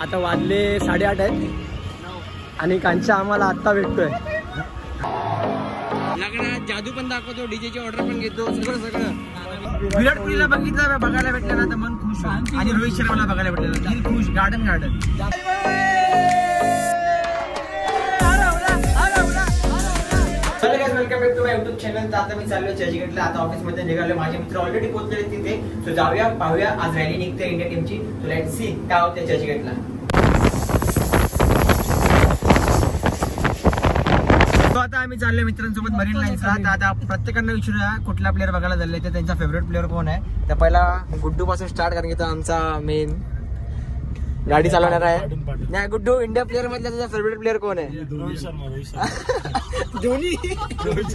आता वाजले 8:30 आहेत आणि कांच्या आम्हाला आत्ता भेटतोय. लग्नात जादू पण दाखवतो, डीजेची ऑर्डर पण घेतो, सगळं. विराट कोहलीला बघायला भेटलं ना तर मन खुश होईल आणि रोहित शर्माला बघायला भेटलं दिल खुश. Garden welcome back to my YouTube channel. तर आता मी चाललोय चर्चगेटला. आता ऑफिस मध्ये निघालो. माझे मित्र ऑलरेडी पोहोचले तिथे. सो जाऊया, पाहूया आज रॅली निघते इंडिया टीमची. सो लेट्स सी काय होते चर्चगेटला. आता आम्ही चाललोय मित्रांसोबत मरीन लाईन्सला. तर आता प्रत्येकांना विचारूया कुठला प्लेअर बघायला चालले तर त्यांचा फेवरेट प्लेअर कोण आहे. तर पहिला गुड्डू पासून स्टार्ट कारण की तो आमचा मेन गाडी चालवणार आहे. नाही गुड्डू, इंडिया प्लेअर मधला तुझा फेवरेट प्लेअर कोण आहे? रोहित शर्मा. धोनी. रोहित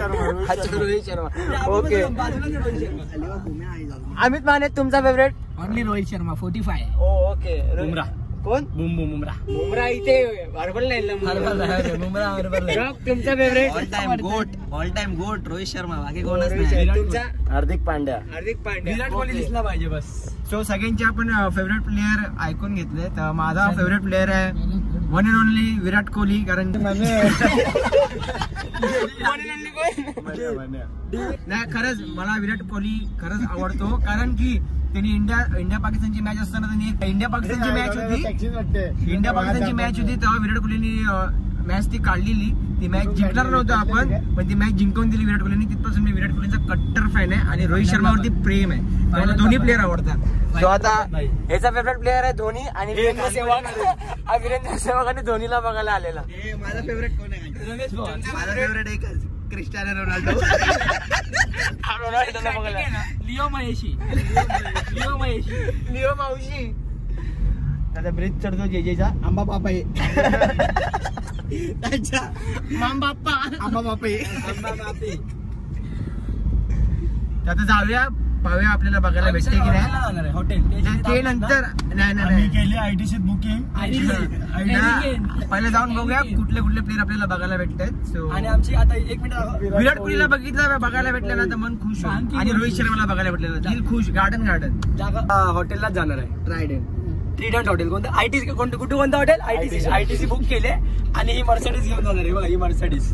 शर्मा. ओके. अमित माने तुमचा favourite? Only Rohit Sharma 45. Okay. Bumrah. कोण? बुमराह इथे हरबल नाही. तुमचा favourite? All time GOAT Rohit Sharma. बाकी कोणच नाही. तुमचा? हार्दिक पांड्या. विराट कोहली दिसला पाहिजे बस. सो सगळ्यांचे आपण फेवरेट प्लेअर ऐकून घेतले. तर माझा फेवरेट प्लेअर आहे one and only Virat Kohli. कारण नाही खरंच मला विराट कोहली खरंच आवडतो. कारण की त्यांनी इंडिया पाकिस्तानची मॅच असताना त्यांनी इंडिया पाकिस्तानची मॅच होती तेव्हा विराट कोहलीनी मॅच ती काढलेली. ती मॅच जिंकणार नव्हतो आपण, पण ती मॅच जिंकवून दिली विराट कोहलीनी. तिथपासून मी विराट कोहलीचा कट्टर फॅन आहे आणि रोहित शर्मावरती प्रेम आहे. मला दोन्ही प्लेअर आवडतात. जो आता याचा फेवरेट प्लेअर आहे धोनी आणि वीरेंद्र सेहवाग आणि धोनीला बघायला आलेला. माझा फेवरेट कोण आहे? रमेश भाऊ. माझा फेवरेट एकच क्रिस्टियानो रोनाल्डो. रोनाल्डोला बघायला. लिओ मावशी. आता ब्रिज चढतो जेजेचा. आंबा बापाई. आता जाऊया, पाहूया आपल्याला बघायला भेटते की नाही. हॉटेल ते नंतर. नाही केली आयटीसी बुकिंग. पहिले जाऊन बघूया कुठले प्लेअर आपल्याला बघायला भेटतात. सो आणि आमची आता 1 मिनिट विराट कोहलीला बघायला भेटलं ना तर मन खुश होईल आणि रोहित शर्माला बघायला भेटलं दिल खुश. गार्डन जागा हॉटेललाच जाणार आहे. Trident hotel. कोणतं? कोणतं हॉटेल? आयटीसी बुक केले आणि ही मर्सिडीज घेऊन जाणार आहे. बघा ही मर्सिडीज.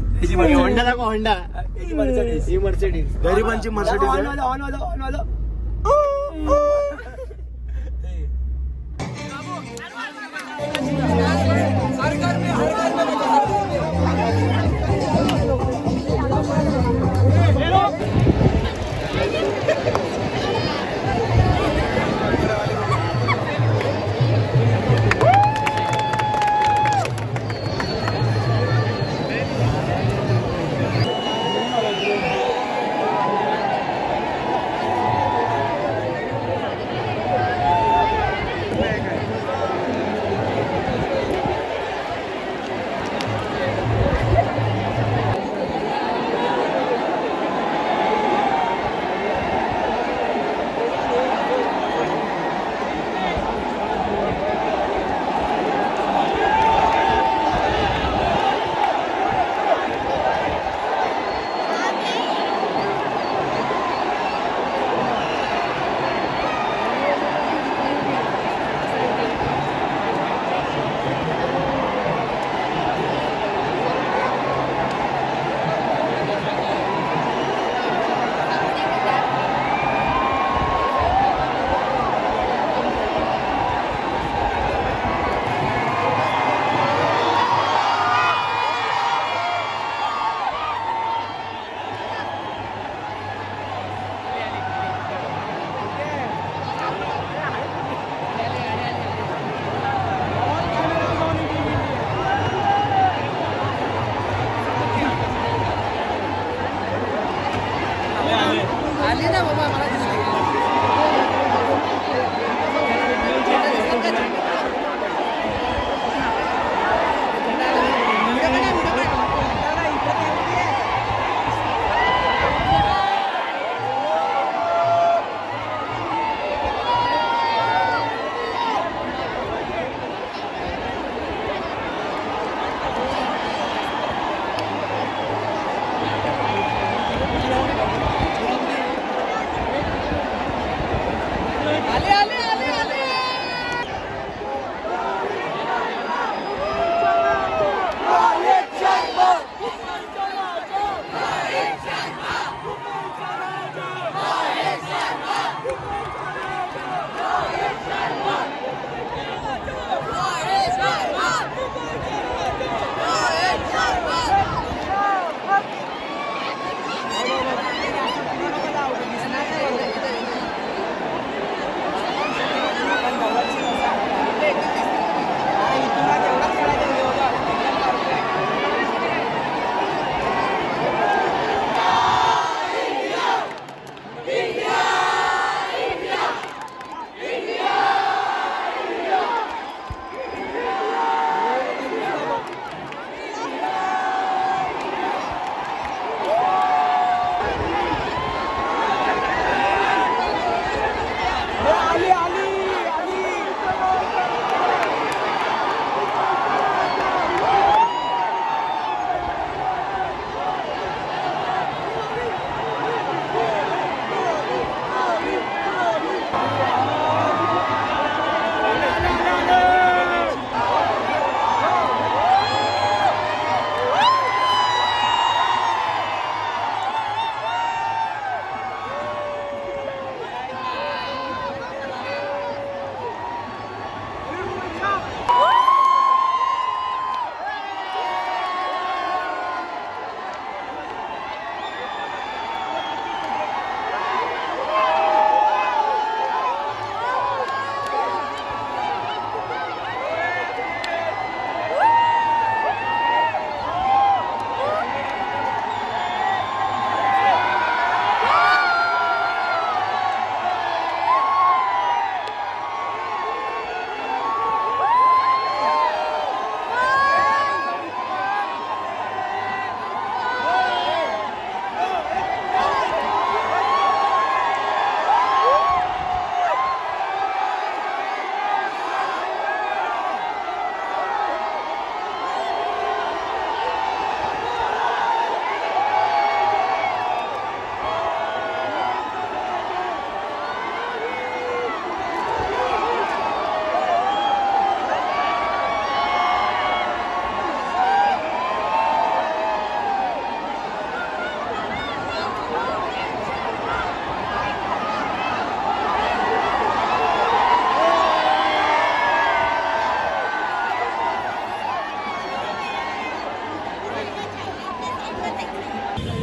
होंडा. ही मर्सिडीज गरिबांची मर्सिडीज.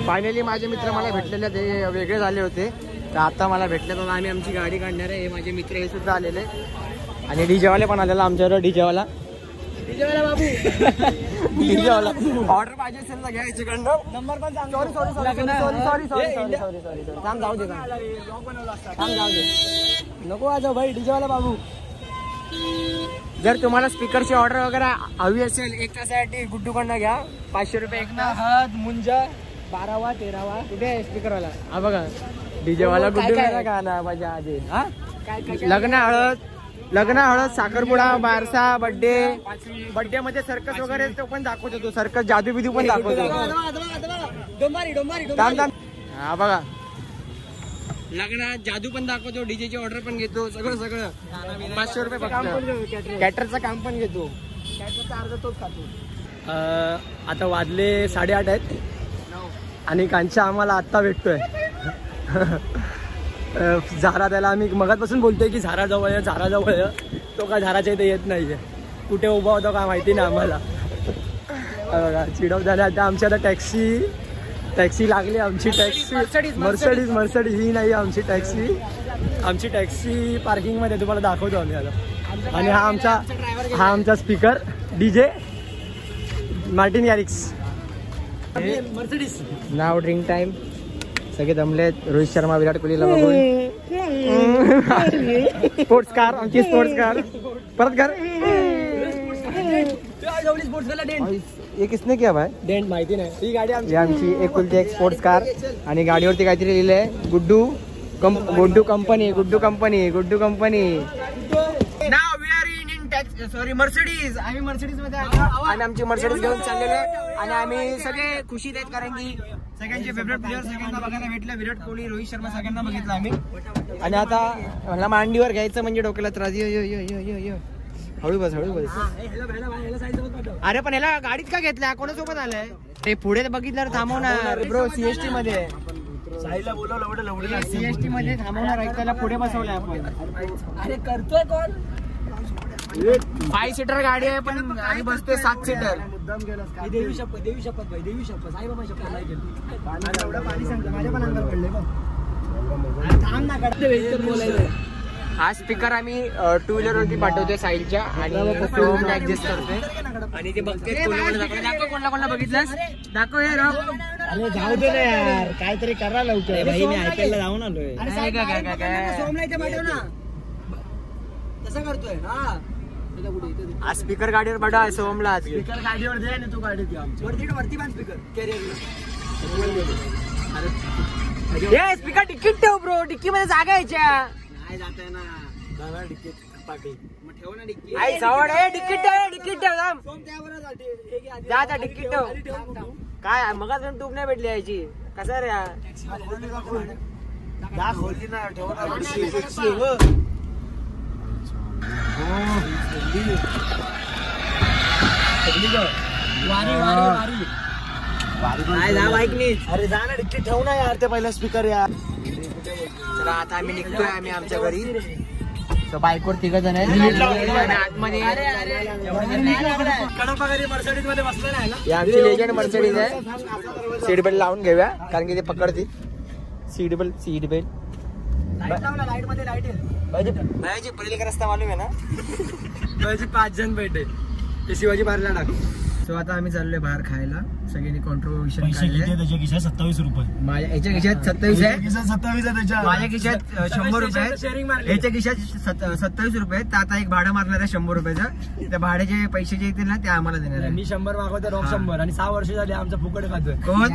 फायनली माझे मित्र मला भेटलेले ते वेगळे झाले होते, तर आता मला भेटले तर आम्ही आमची गाडी काढणार आहे. हे माझे मित्र हे सुद्धा आलेले आणि डीजेवाले पण आलेला आमच्यावर. डीजेवाला बाबू डीजेवाला ऑर्डर पाहिजे असेल तर घ्या याच्याकडनं. नंबर पण सांग. सॉरी थांब जाऊ दे नको वाजव भाई. डीजेवाला बाबू जर तुम्हाला स्पीकरची ऑर्डर वगैरे हवी असेल एक तासासाठी गुड्डूकडनं घ्या. 500 रुपये एक ना. हात मुंजा 12वा 13वा. कुठे आहे स्पीकरवाला? हा बघा डीजेवाला गुड्डू गाणं माझ्या आधी. हा लग्न हळद साखरपुडा बारसा बर्थडे मध्ये सर्कस वगैरे तो पण दाखवतो. तो सर्कस जादू बिदू पण दाखवतो. हा बघा लग्नात जादू पण दाखवतो, डीजेची ऑर्डर पण घेतो, सगळं 500 रुपये फक्त. कॅटरचं काम पण घेतो. कॅटरचा अर्ध तोच खातो. आता वाजले 8:30 आहेत आणि कांच्या आम्हाला आत्ता भेटतोय. झारा त्याला आम्ही मगातपासून बोलतोय की झारा जवळ ये. तो का झाराच्या इथे येत नाहीये. कुठे उभा होता का माहिती नाही आम्हाला. बघा चिडव झाले. आता आमची आता टॅक्सी लागली. आमची टॅक्सी मर्सडीज ही नाही आमची टॅक्सी पार्किंग मध्ये तुम्हाला दाखवतो आम्ही आता. आणि हा आमचा speaker DJ Martin Garrix Mercedes. नाव ड्रिंक टाइम. सगळे दमलेत. रोहित शर्मा विराट कोहलीला बघून. स्पोर्ट्स कार आमची स्पोर्ट्स कार परत कर. ये किसने किया भाई? डेंट माहिती नाही. ही गाडी आमची एकुलती एक स्पोर्ट्स कार आणि गाडीवरती काहीतरी लिहिलंय गुड्डू कंपनी. नाव we are in sorry Mercedes. आम्ही मर्सिडीज मध्ये आणि आमची मर्सिडीज घेऊन चाललेलो आणि आम्ही सगळे खुशीत आहेत कारण की सगळ्यांचे फेवरेट प्लेयर सगळ्यांना बघायला भेटले. विराट कोहली रोहित शर्मा सगळ्यांना बघितलं आम्ही. आणि आता मला मांडीवर घ्यायचं म्हणजे डोक्याला त्रास. हळू बस. अरे पण याला गाडीत का घेतल्या? कोणासोबत आलंय? ते पुढे बघितलं थांबवणार ब्रो. सीएसटी मध्ये सीएसटी मध्ये थांबवणार. त्याला पुढे बसवलंय आपण. अरे करतोय कोण? 5 सीटर गाडी आहे पण आम्ही बसतोय 7 सीटर. देवी शपथ भाई देवी शपथ साईबाबा शपथ नाही केली. एवढं पाणी सांगतो माझ्या पण अंगावर पडले बघ. थांब ना बोलायचं. हा स्पीकर आम्ही 2 व्हीलर वरती पाठवतोय साईडच्या आणि ऍडजस्ट करतोय. आणि ते बघते कोणाला बघितलंस दाखव. हे अरे जाऊ दे ना यार काहीतरी करा लवकर. भाई मी IPL ला जाऊन आलोय. तसं करतोय. हा स्पीकर गाडीवर बडा सोमला. स्पीकर गाडीवर दे आणि तू गाडीत वरती बांध स्पीकर कॅरियर. स्पीकर डिक्कीत ठेव ब्रो. डिक्की मध्ये जागा यायच्या नाही जाताय ना. जाणार डिक्कीत पाटील मग ठेव ना डिक्की. आई सवड आहे. डिक्कीत ठेव जा डिक्कीत ठेव. काय मगाच टूब नाही भेटली यायची. कसं रे खोलली ना ठेव अरे जा ना डिक्की ठेव ना यार. ते पहिला स्पीकर यार. चला आता आम्ही निघतोय. आम्ही आमच्या घरी बाईकवर 3 जण आहेत. आतमध्ये मर्सिडीज मध्ये बसलं नाही ना. आमची लेजंड मर्सिडीज आहे. सीट बेल्ट लावून घेऊया कारण की ते पकडतील. सीट बेल्ट लाईट मध्ये लाईट भाईजी पडेल का रस्ता मालूम आहे ना. 5 जण बैठे ते शिवाजी पार्कला टाक. सो आता आम्ही चाललोय बाहेर खायला. सगळ्यांनी कॉन्ट्रीब्युशन त्याच्या खिशात 27 रुपये. याच्या खिशात 27 आहे. 27 आहे त्याच्या. माझ्या खिशात 100 रुपये. याच्या खिशात 27 रुपये. तर आता एक भाडं मारणार आहे 100 रुपयाचं. त्या भाड्याचे पैसे जे येतील ना ते आम्हाला देणार आहे. मी 100 मागवतो रोख 100 आणि 6 वर्ष झाली आमचा फुकट खातोय. कोण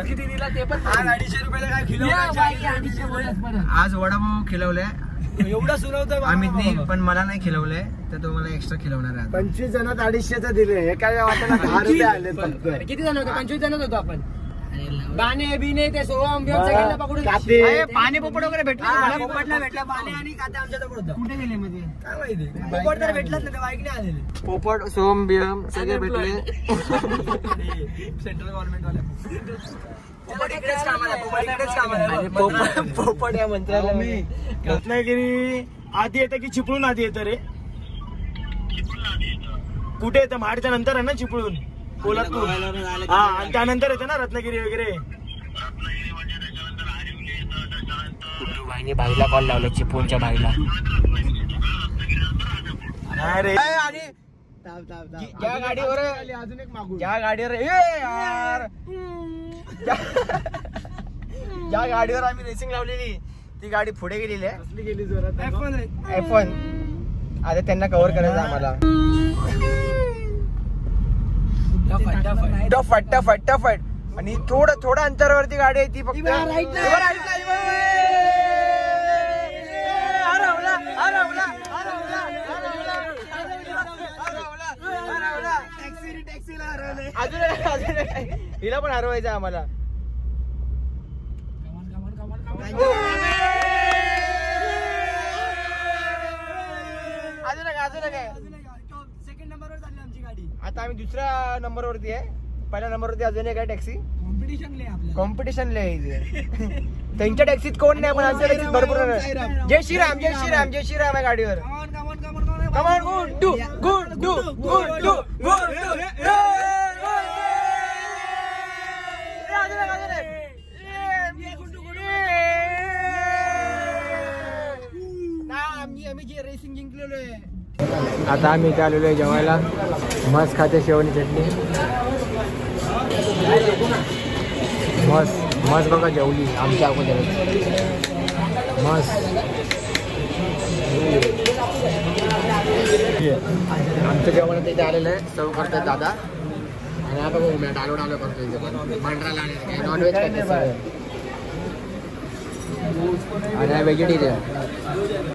किती दिला ते पण 250 रुपयाला काय खिलवलं. आज वडापाव खिलवलाय. एवढा सुरवतोय अमितने पण मला नाही खिलवलंय तर तो मला एक्स्ट्रा खिलवणार आहे. 25 जणात 250 दिले. एका वाटायला 10 रुपये आले फक्त. किती जण होते? 25 जण होतो आपण. गाणे बिने ते सोहम सगळ्यांना पकडून पाणी पोपट वगैरे भेटला. पोपटला भेटला पाणी आणि काते आमच्याकडे पडतं. कुठे गेले मध्ये काय माहिती. पोपट तर भेटलाच नाही. बाईक नाही आलेले. पोपट सोहम बियम सगळे भेटले. सेंट्रल गव्हर्नमेंट वाले पोपट या मंत्र्याला रत्नागिरी आधी येतं की चिपळून आधी येतं रे? कुठे येतं? महाडच्या नंतर आहे ना चिपळून. पोलादपूर हा, आणि त्यानंतर येतं ना रत्नागिरी वगैरे. भाईने भाईला कॉल लावला, चिपळूणच्या भाईला. अरे आणि ज्या गाडीवर अजून एक मागून ज्या गाडीवर यार ज्या गाडीवर आम्ही रेसिंग लावलेली ती गाडी पुढे गेलेली आहे. गेली जोरात. F1 आता त्यांना कव्हर करायचं आम्हाला. टफ आणि थोडं अंतरावरती गाडी आहे ती फक्त. हिला पण हरवायचं आम्हाला. सेकंड नंबरवर चालली आमची गाडी. आता आम्ही दुसऱ्या नंबरवरती आहे. पहिल्या नंबरवरती अजून एक आहे टॅक्सी. कॉम्पिटिशन लय त्यांच्या टॅक्सीत कोण नाही, पण आमच्या टॅक्सीत भरपूर. जय श्रीराम आहे गाडीवर. आम्ही रेसिंग जिंकलेलो आहे. आता आम्ही इथे आलेलो आहे जेवायला. मस्त खाते शेवणी चटणी. मस्त बघा जेवली आमच्या अगोदर. मस्त आमचं जेवण आता इथे आलेलं आहे. सर्व करतात दादा. आणि आता बघू मी डालो करतो इथे पण. मांडराला नॉनव्हेज खाते आणि व्हेजिटेरियन.